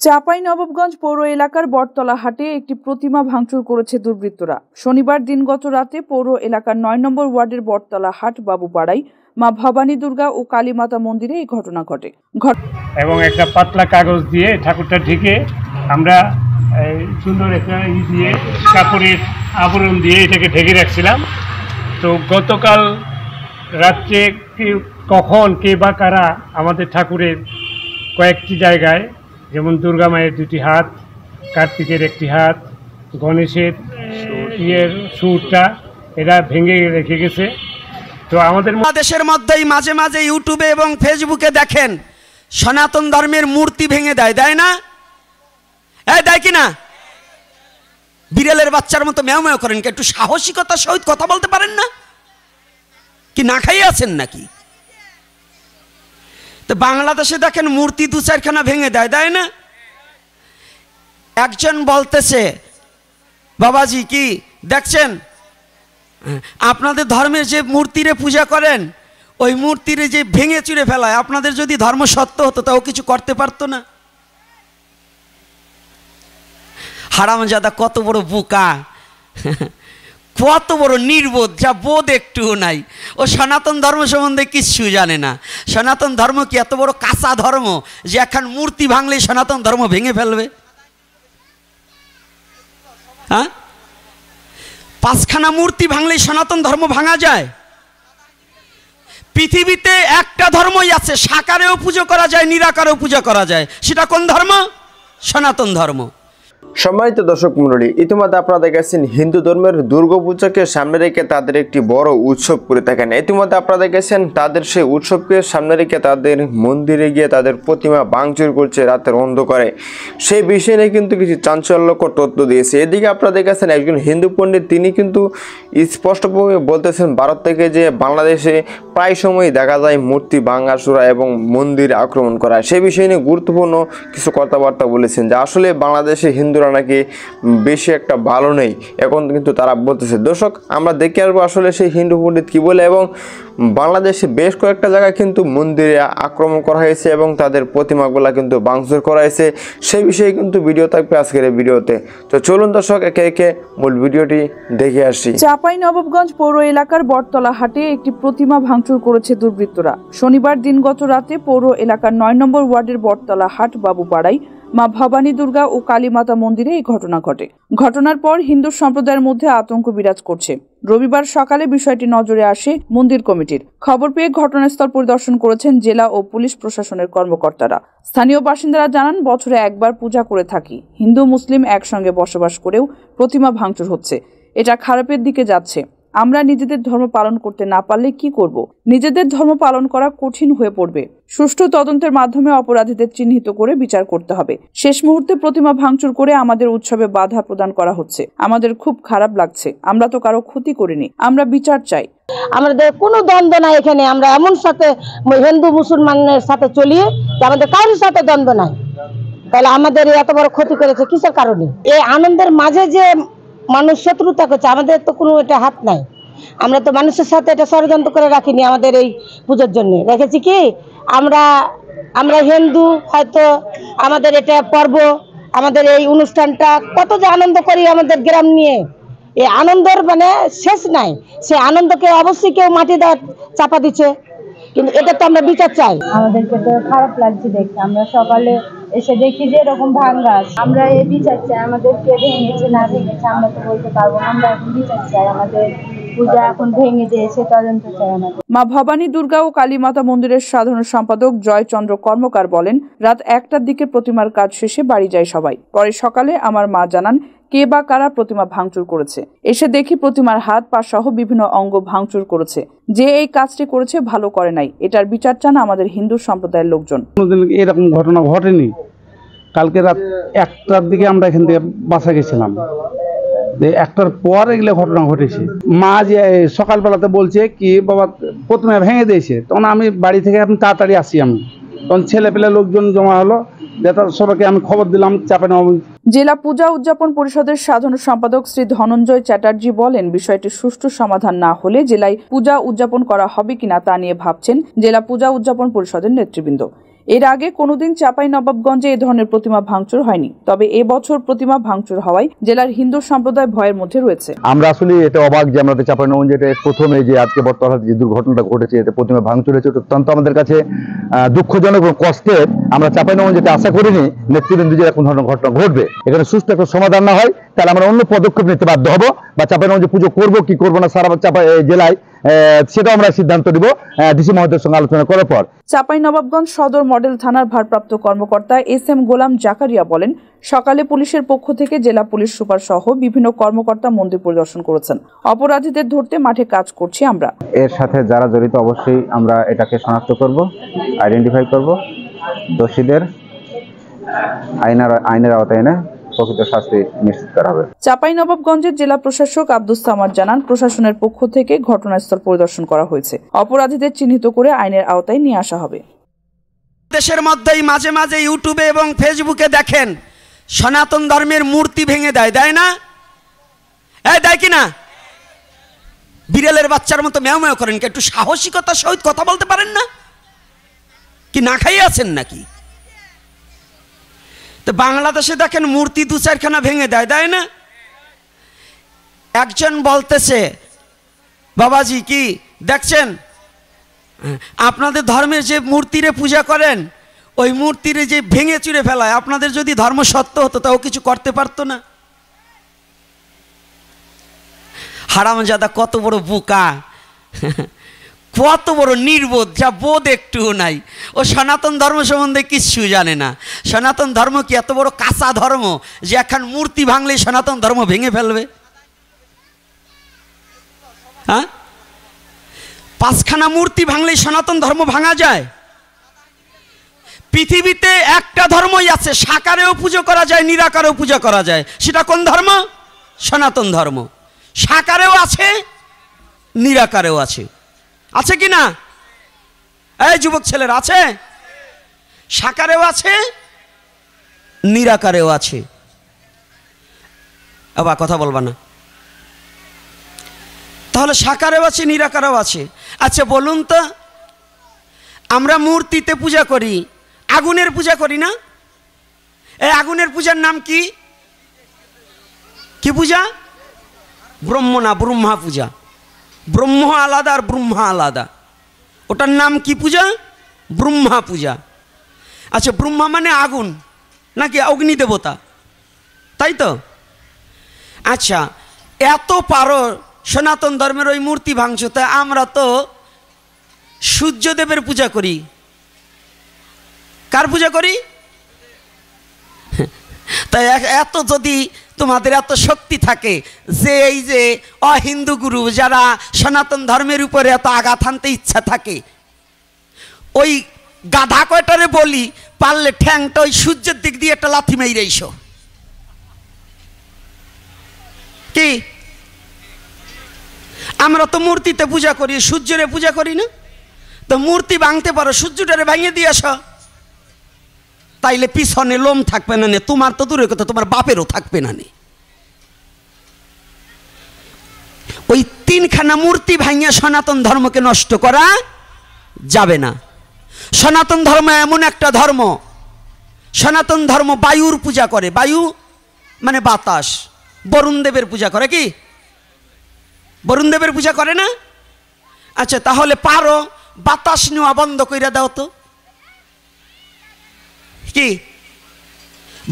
চাঁপাইনবাবগঞ্জ পৌর এলাকার বটতলা হাটে একটি প্রতিমা ভাঙচুর করেছে দুর্বৃত্তরা। শনিবার দিনগত রাতে পৌর এলাকার ৯ নম্বর ওয়ার্ডের বটতলা হাট বাবুপাড়ায় মা ভবানী দুর্গা ও কালীমাতা মন্দিরে এই ঘটনা ঘটে। এবং একটা পাতলা কাগজ দিয়ে ঠাকুরটা ঢেকে আমরা সুন্দর একটা দিয়ে কাপড়ের আবরণ দিয়ে এটাকে ঢেকে রাখছিলাম। তো গতকাল রাত্রে কখন কে বা কারা আমাদের ঠাকুরের কয়েকটি জায়গায়, যেমন দুর্গা মায়ের দুটি হাত, কার্তিকের একটি হাত, গণেশের সুরটা এরা ভেঙে রেখে গেছে। তো আমাদের দেশের মধ্যেই মাঝে মাঝে ইউটিউবে এবং ফেসবুকে দেখেন সনাতন ধর্মের মূর্তি ভেঙে দেয় না? দেয় কিনা? বিড়ালের বাচ্চার মতো ম্যাও ম্যাও করেন, একটু সাহসিকতার সহিত কথা বলতে পারেন না? কি না খাইয়ে আছেন নাকি? তো বাংলাদেশে দেখেন মূর্তি দু চারখানা ভেঙে দেয় না? একজন বলতেছে, বাবাজি কি দেখছেন, আপনাদের ধর্মের যে মূর্তিরে পূজা করেন ওই মূর্তিরে যে ভেঙে চুরে ফেলায়, আপনাদের যদি ধর্ম সত্য হতো তাও কিছু করতে পারতো না? হারামজাদা কত বড় বোকা, কত বড় নির্বোধ, যা বোধ একটুও নাই। ও সনাতন ধর্ম সম্বন্ধে কিচ্ছু জানে না। সনাতন ধর্ম কি এত বড় কাঁচা ধর্ম যে এখন মূর্তি ভাঙলেই সনাতন ধর্ম ভেঙে ফেলবে? হ্যাঁ, 5খানা মূর্তি ভাঙলেই সনাতন ধর্ম ভাঙা যায়? পৃথিবীতে একটা ধর্মই আছে, সাকারেও পুজো করা যায়, নিরাকারেও পূজা করা যায়। সেটা কোন ধর্ম? সনাতন ধর্ম। সম্মানিত দর্শক মণ্ডলী, ইতিমধ্যে আপনারা দেখেছেন হিন্দু ধর্মের দুর্গাপূজাকে সামনে রেখে তাদের একটি বড় উৎসব করে থাকেন। ইতিমধ্যে আপনারা দেখেছেন তাদের সেই উৎসবকে সামনে রেখে তাদের মন্দিরে গিয়ে তাদের প্রতিমা ভাঙচুর করছে রাতের অন্ধকারে। সেই বিষয় নিয়ে কিন্তু কিছু চাঞ্চল্যকর তথ্য দিয়েছে। এদিকে আপনারা দেখেছেন একজন হিন্দু পণ্ডিত, তিনি কিন্তু স্পষ্টভাবে বলতেছেন ভারত থেকে যে বাংলাদেশে প্রায় সময় দেখা যায় মূর্তি ভাঙাচোরা এবং মন্দির আক্রমণ করা। সেই বিষয় নিয়ে গুরুত্বপূর্ণ কিছু কথাবার্তা বলেছেন যে আসলে বাংলাদেশে হিন্দুরা নাকি বেশি একটা ভালো নেই, এখন কিন্তু তারা বলতেছে। দর্শক, আমরা দেখে আসবো আসলে সেই হিন্দু পণ্ডিত কি বলে। এবং বাংলাদেশে বেশ কয়েকটা জায়গায় কিন্তু মন্দিরে আক্রমণ করা হয়েছে এবং তাদের প্রতিমাগুলা কিন্তু ভাঙচুর করা হয়েছে। সেই বিষয়ে কিন্তু ভিডিও থাকবে আজকের এই ভিডিওতে। তো চলুন দর্শক, একে একে মূল ভিডিওটি দেখে আসি। চাঁপাইনবাবগঞ্জ পৌর এলাকার বটতলা হাটে একটি প্রতিমা ভাঙচুর করেছে দুর্বৃত্তরা। শনিবার দিনগত রাতে পৌর এলাকার ৯ নম্বর ওয়ার্ডের বটতলা হাট বাবুপাড়ায় মা ভবানী দুর্গা ও কালীমাতা মন্দিরে এই ঘটনা ঘটে। ঘটনার পর হিন্দু সম্প্রদায়ের মধ্যে আতঙ্ক বিরাজ করছে। রবিবার সকালে বিষয়টি নজরে আসে মন্দির কমিটির। খবর পেয়ে ঘটনাস্থল পরিদর্শন করেছেন জেলা ও পুলিশ প্রশাসনের কর্মকর্তারা। স্থানীয় বাসিন্দারা জানান, বছরে একবার পূজা করে থাকি, হিন্দু মুসলিম একসঙ্গে বসবাস করেও প্রতিমা ভাঙচুর হচ্ছে। এটা খারাপের দিকে যাচ্ছে। আমরা নিজেদের ধর্ম পালন করতে না পারলে কি করব? নিজেদের ধর্ম পালন করা কঠিন হয়ে পড়বে। সুষ্ঠু তদন্তের মাধ্যমে অপরাধীদের চিহ্নিত করে বিচার করতে হবে। শেষ মুহূর্তে প্রতিমা ভাঙচুর করে আমাদের উৎসবে বাধা প্রদান করা হচ্ছে। আমাদের খুব খারাপ লাগছে। আমরা তো কারো ক্ষতি করিনি, আমরা বিচার চাই। আমাদের কোনো দ্বন্দ্ব নাই এখানে। আমরা এমন সাথে হিন্দু মুসলমানের সাথে চলি যে আমাদের কারোর সাথে দ্বন্দ্ব নাই। তাহলে আমাদের এত বড় ক্ষতি করেছে কিসের কারণে? এই আনন্দের মাঝে যে মানুষ শত্রুতা করছে, আমাদের তো কোনো এটা হাত নাই। আমরা তো মানুষের সাথে এটা ষড়যন্ত্র করে রাখিনি। আমাদের এই পুজোর জন্য রেখেছি কি আমরা হিন্দু, হয়তো আমাদের এটা পর্ব, আমাদের এই অনুষ্ঠানটা কত যে আনন্দ করি আমাদের গ্রাম নিয়ে, এই আনন্দের মানে শেষ নাই। সে আনন্দকে অবশ্যই কেউ মাটি চাপা দিচ্ছে, কিন্তু এটা তো আমরা বিচার চাই। আমাদেরকে তো খারাপ লাগছে দেখে। আমরা সকালে এসে দেখি যে এরকম ভাঙাস, আমরা এই বিচার চাই। আমাদের কে ভেঙেছে না ভেঙেছে আমরা তো বলতে পারবো না, আমরা এখন বিচার চাই। আমাদের পূজা এখন ভেঙে দিয়েছে, তদন্ত চাই আমাদের। মা ভবানী দুর্গা ও কালীমাতা মন্দিরের সাধারণ সম্পাদক জয়চন্দ্র কর্মকার বলেন, রাত 1টার দিকে প্রতিমার কাজ শেষে বাড়ি যায় সবাই। পরে সকালে আমার মা জানান কে বা কারা প্রতিমা ভাঙচুর করেছে। এসে দেখি প্রতিমার হাত পা সহ বিভিন্ন অঙ্গ ভাঙচুর করেছে। যে এই কাজটি করেছে ভালো করে নাই, এটার বিচার চান আমাদের হিন্দু সম্প্রদায়ের লোকজন। এরকম ঘটনা ঘটেনি। কালকে রাত 1টার দিকে আমরা এখান থেকে বাসা গেছিলাম, 1টার পর এগুলো ঘটনা ঘটেছে। মা যে সকালবেলাতে বলছে কি বাবা প্রতিমা ভেঙে দিয়েছে, তখন আমি বাড়ি থেকে এখন তাড়াতাড়ি আসি। আমি তখন ছেলে পেলে লোকজন জমা হলো, সবাইকে আমি খবর দিলাম। জেলা পূজা উদযাপন পরিষদের সাধারণ সম্পাদক শ্রী ধনঞ্জয় চ্যাটার্জি বলেন, বিষয়টি সুষ্ঠু সমাধান না হলে জেলায় পূজা উদযাপন করা হবে কিনা তা নিয়ে ভাবছেন জেলা পূজা উদযাপন পরিষদের নেতৃবৃন্দ। এর আগে কোনোদিন চাঁপাইনবাবগঞ্জে এ ধরনের প্রতিমা ভাঙচুর হয়নি, তবে এবছর প্রতিমা ভাঙচুর হওয়ায় জেলার হিন্দু সম্প্রদায় ভয়ের মধ্যে রয়েছে। আমরা আসলে এটা অবাক যে আমাদের চাঁপাইনবাবগঞ্জে এটা প্রথমে যে আজকে বর্তমানে যে দুর্ঘটনাটা ঘটেছে, এতে প্রতিমা ভাঙচুর হয়েছে, অত্যন্ত আমাদের কাছে দুঃখজনক এবং কষ্টের। আমরা চাঁপাইনবাবগঞ্জে যেটা আশা করিনি নেতৃবৃন্দ যে এরকম ধরনের ঘটনা ঘটবে। এখানে সুস্থ একটা সমাধান না হয় তাহলে আমরা অন্য পদক্ষেপ নিতে বাধ্য হব, বা চাঁপাইনবাবগঞ্জে পুজো করবো কি করবো না সারা চাঁপাই জেলায় সেটাও আমরা সিদ্ধান্ত নিব ডিসি মহোদয়ের সঙ্গে আলোচনা করার পর। চাঁপাইনবাবগঞ্জ সদর মডেল থানার ভারপ্রাপ্ত কর্মকর্তা এস.এম. গোলাম জাকারিয়া বলেন, সকালে পুলিশের পক্ষ থেকে জেলা পুলিশ সুপার সহ বিভিন্ন কর্মকর্তা মন্দির পরিদর্শন করেছেন। অপরাধীদের ধরতে মাঠে কাজ করছি আমরা। এর সাথে যারা জড়িত অবশ্যই আমরা এটাকে শনাক্ত করব, আইডেন্টিফাই করব, দোষীদের আইনের আওতায় এনে প্রকৃত শাস্তি নিশ্চিত করা হবে। চাঁপাইনবাবগঞ্জের জেলা প্রশাসক আব্দুস সামাদ জানান, প্রশাসনের পক্ষ থেকে ঘটনাস্থল পরিদর্শন করা হয়েছে। অপরাধীদের চিহ্নিত করে আইনের আওতায় নিয়ে আসা হবে। দেশের মধ্যেই মাঝে মাঝে ইউটিউবে এবং ফেসবুকে দেখেন সনাতন ধর্মের মূর্তি ভেঙে দেয় না? দেয় কিনা? বিড়ালের বাচ্চার মতো ম্যাও ম্যাও করেন, একটু সাহসিকতার সহিত কথা বলতে পারেন না? কি না খাইয়ে আছেন নাকি? তো বাংলাদেশে দেখেন মূর্তি 2-4খানা ভেঙে দেয় না? একজন বলতেছে, বাবাজি কি দেখছেন, আপনাদের ধর্মের যে মূর্তিরে পূজা করেন ওই মূর্তিরে যে ভেঙে চুরে ফেলায়, আপনাদের যদি ধর্ম সত্য হতো তাও কিছু করতে পারতো না? হারামজাদা কত বড় বোকা, কত বড় নির্বোধ, যা বোধ একটুও নাই। ও সনাতন ধর্ম সম্বন্ধে কিচ্ছু জানে না। সনাতন ধর্ম কি এত বড় কাঁচা ধর্ম যে এখন মূর্তি ভাঙলেই সনাতন ধর্ম ভেঙে ফেলবে? হ্যাঁ, 5খানা মূর্তি ভাঙলেই সনাতন ধর্ম ভাঙা যায়? পৃথিবীতে একটা ধর্মই আছে, সাকারেও পুজো করা যায়, নিরাকারেও পূজা করা যায়। সেটা কোন ধর্ম? সনাতন ধর্ম। সাকারেও আছে, নিরাকারেও আছে। আছে কি না? এই যুবক ছেলেরা, আছে? সাকারেও আছে, নিরাকারেও আছে। আবার কথা বলবা না? তাহলে সাকারেও আছে, নিরাকারেও আছে। আচ্ছা বলুন তো, আমরা মূর্তিতে পূজা করি, আগুনের পূজা করি না? এই আগুনের পূজার নাম কি? কি পূজা? ব্রহ্ম না, ব্রহ্মা পূজা। ব্রহ্ম আলাদা আর ব্রহ্মা আলাদা। ওটার নাম কি পূজা? ব্রহ্মা পূজা। আচ্ছা, ব্রহ্মা মানে আগুন নাকি অগ্নি দেবতা, তাই তো? আচ্ছা, এত পারো সনাতন ধর্মের ওই মূর্তি ভাঙছ, তা আমরা তো সূর্যদেবের পূজা করি। কার পূজা করি? তাই এত যদি তোমাদের এত শক্তি থাকে যে এই যে অহিন্দু গুরু যারা সনাতন ধর্মের উপরে এত আঘাত আনতে ইচ্ছা থাকে, ওই গাধা কয়টারে বলি, পারলে ঠ্যাংটা ওই সূর্যের দিক দিয়ে একটা লাথি মেরে এসো। কি আমরা তো মূর্তিতে পূজা করি, সূর্যরে পূজা করি না? তো মূর্তি ভাঙতে পারো, সূর্যটারে ভাঙিয়ে দিয়ে আসো, তাইলে পিছনে লোম থাকবে না নে, তোমার তো দূরের কথা, তোমার বাপেরও থাকবে না নে। ওই 3খানা মূর্তি ভাঙিয়া সনাতন ধর্মকে নষ্ট করা যাবে না। সনাতন ধর্ম এমন একটা ধর্ম, সনাতন ধর্ম বায়ুর পূজা করে। বায়ু মানে বাতাস। বরুণ দেবের পূজা করে। কি বরুণ দেবের পূজা করে না? আচ্ছা, তাহলে পারো বাতাস নেওয়া বন্ধ কইরা দাও তো। কি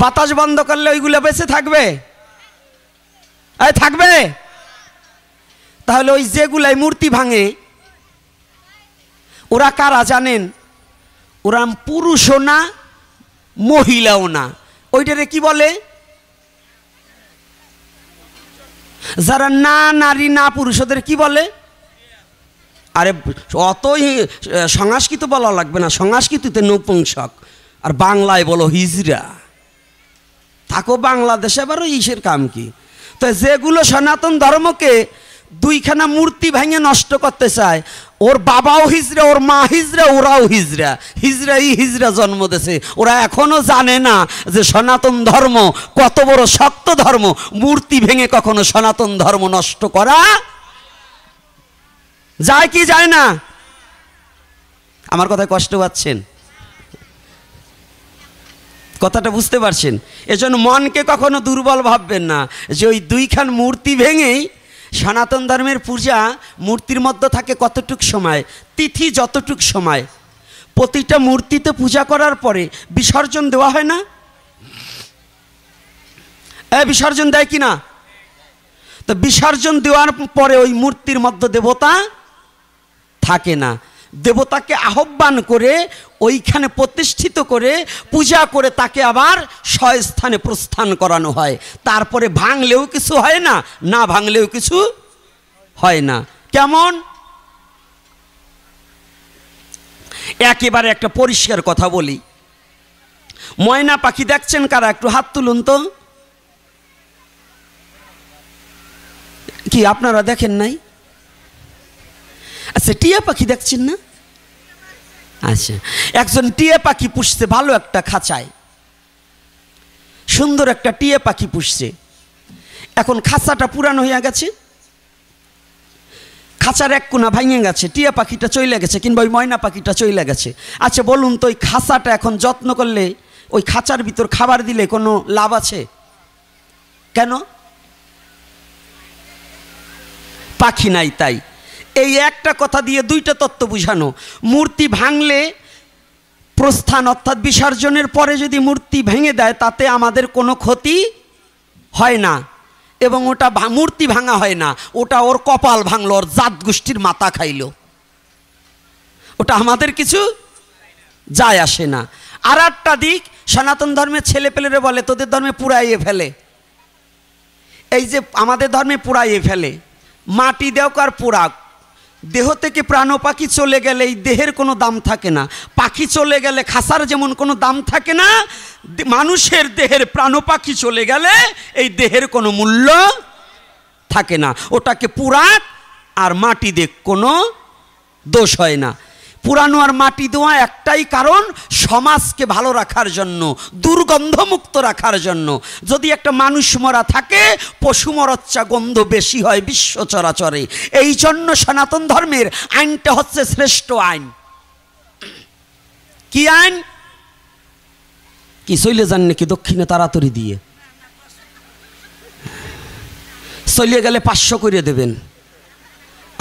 বাতাস বন্ধ করলে ওইগুলো বেঁচে থাকবে? থাকবে? তাহলে ওই যেগুলাই মূর্তি ভাঙে ওরা কারা জানেন? ওরা পুরুষও না, মহিলাও না। ওইটারে কি বলে? যারা না নারী না পুরুষ, ওদের কি বলে? আরে অতই সংস্কৃত বলা লাগবে না, সংস্কৃতিতে নপুংসক, আর বাংলায় বলো হিজড়া। থাকো বাংলাদেশে, আবারও ইসের কাম কি? তো যেগুলো সনাতন ধর্মকে 2খানা মূর্তি ভেঙে নষ্ট করতে চায়, ওর বাবাও হিজড়া, ওর মা হিজড়া, ওরাও হিজড়া। হিজড়াই হিজড়া জন্ম দিয়েছে। ওরা এখনো জানে না যে সনাতন ধর্ম কত বড় শক্ত ধর্ম। মূর্তি ভেঙে কখনো সনাতন ধর্ম নষ্ট করা যায় কি যায় না? আমার কথায় কষ্ট পাচ্ছেন? কথাটা বুঝতে পারছেন? এজন্য মনকে কখনো দুর্বল ভাববেন না যে ওই দুইখান মূর্তি ভেঙেই সনাতন ধর্মের পূজা মূর্তির মধ্যে থাকে কতটুক সময়, তিথি যতটুক সময়। প্রতিটা মূর্তিতে পূজা করার পরে বিসর্জন দেওয়া হয় না? বিসর্জন দেয় কি না? তো বিসর্জন দেওয়ার পরে ওই মূর্তির মধ্যে দেবতা থাকে না। দেবতাকে আহ্বান করে ওইখানে প্রতিষ্ঠিত করে পূজা করে তাকে আবার স্বস্থানে প্রস্থান করানো হয়। তারপরে ভাঙলেও কিছু হয় না, না ভাঙলেও কিছু হয় না। কেমন? একেবারে একটা পরিষ্কার কথা বলি, ময়না পাখি দেখছেন কারা? একটু হাত তুলুন তো। কি আপনারা দেখেন নাই? আচ্ছা, টিয়া পাখি দেখছেন না? আচ্ছা, একজন টিয়া পাখি পুষছে ভালো একটা খাঁচায়, সুন্দর একটা টিয়া পাখি পুষছে। এখন খাঁচাটা পুরানো হয়ে গেছে, খাঁচার এক কোনা ভাঙে গেছে, টিয়া পাখিটা চলে গেছে কিংবা ওই ময়না পাখিটা চলে গেছে। আচ্ছা বলুন তো, ওই খাঁচাটা এখন যত্ন করলে, ওই খাঁচার ভিতর খাবার দিলে কোনো লাভ আছে? কেন? পাখি নাই তাই। এই একটা কথা দিয়ে দুইটা তত্ত্ব বুঝানো। মূর্তি ভাঙলে প্রস্থান অর্থাৎ বিসর্জনের পরে যদি মূর্তি ভেঙে দেয় তাতে আমাদের কোনো ক্ষতি হয় না, এবং ওটা মূর্তি ভাঙা হয় না, ওটা ওর কপাল ভাঙলো, ওর জাত গোষ্ঠীর মাথা খাইলো, ওটা আমাদের কিছু যায় আসে না। আর একটা দিক, সনাতন ধর্মের ছেলেপেলেরা বলে তোদের ধর্মে পুড়াইয়ে ফেলে। এই যে আমাদের ধর্মে পুড়াইয়ে ফেলে, মাটি দেও আর পোড়াক, দেহ থেকে প্রাণ পাখি চলে গেলে এই দেহের কোনো দাম থাকে না। পাখি চলে গেলে খাসার যেমন কোনো দাম থাকে না, মানুষের দেহের প্রাণ পাখি চলে গেলে এই দেহের কোনো মূল্য থাকে না। ওটাকে পুরাক আর মাটি দেখ, কোনো দোষ হয় না। পুরানো আর মাটি দেওয়া একটাই কারণ, সমাজকে ভালো রাখার জন্য, দুর্গন্ধমুক্ত রাখার জন্য। যদি একটা মানুষ মরা থাকে, পশু মরচ্চা গন্ধ বেশি হয় বিশ্ব চরাচরে। এই জন্য সনাতন ধর্মের আইনটা হচ্ছে শ্রেষ্ঠ আইন। কি আইন? কি চলে যান নাকি দক্ষিণে তাড়াতাড়ি দিয়ে? চলে গেলে 500 করে দেবেন,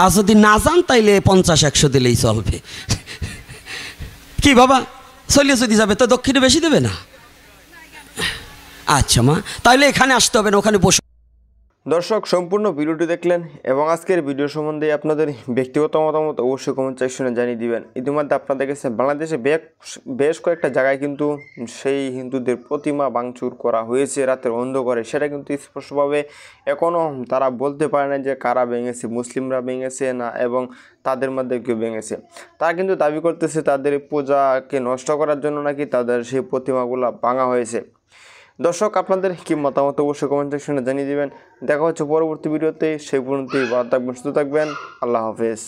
আর যদি না যান তাইলে 50-100 দিলেই চলবে। কি বাবা, চলিয়ে যদি যাবে তো দক্ষিণে বেশি দেবে না? আচ্ছা মা, তাহলে এখানে আসতে হবে না, ওখানে বসে। দর্শক, সম্পূর্ণ ভিডিওটি দেখলেন এবং আজকের ভিডিও সম্বন্ধে আপনাদের ব্যক্তিগত মতামত অবশ্যই কমেন্ট সেকশনে জানিয়ে দিবেন। ইতিমধ্যে আপনাদের কাছে বাংলাদেশে বেশ কয়েকটা জায়গায় কিন্তু সেই হিন্দুদের প্রতিমা ভাঙচুর করা হয়েছে রাতের অন্ধকারে। সেটা কিন্তু স্পষ্টভাবে এখনও তারা বলতে পারে না যে কারা ভেঙেছে, মুসলিমরা ভেঙেছে না এবং তাদের মধ্যে কেউ ভেঙেছে। তারা কিন্তু দাবি করতেছে তাদের পূজাকে নষ্ট করার জন্য নাকি তাদের সেই প্রতিমাগুলো ভাঙা হয়েছে। দর্শক, আপনাদের কি মতামত অবশ্যই কমেন্ট সেকশনে জানিয়ে দিবেন। দেখা হচ্ছে পরবর্তী ভিডিওতে, সেই পর্যন্তই ভালো থাকবেন, সুস্থ থাকবেন। আল্লাহ হাফেজ।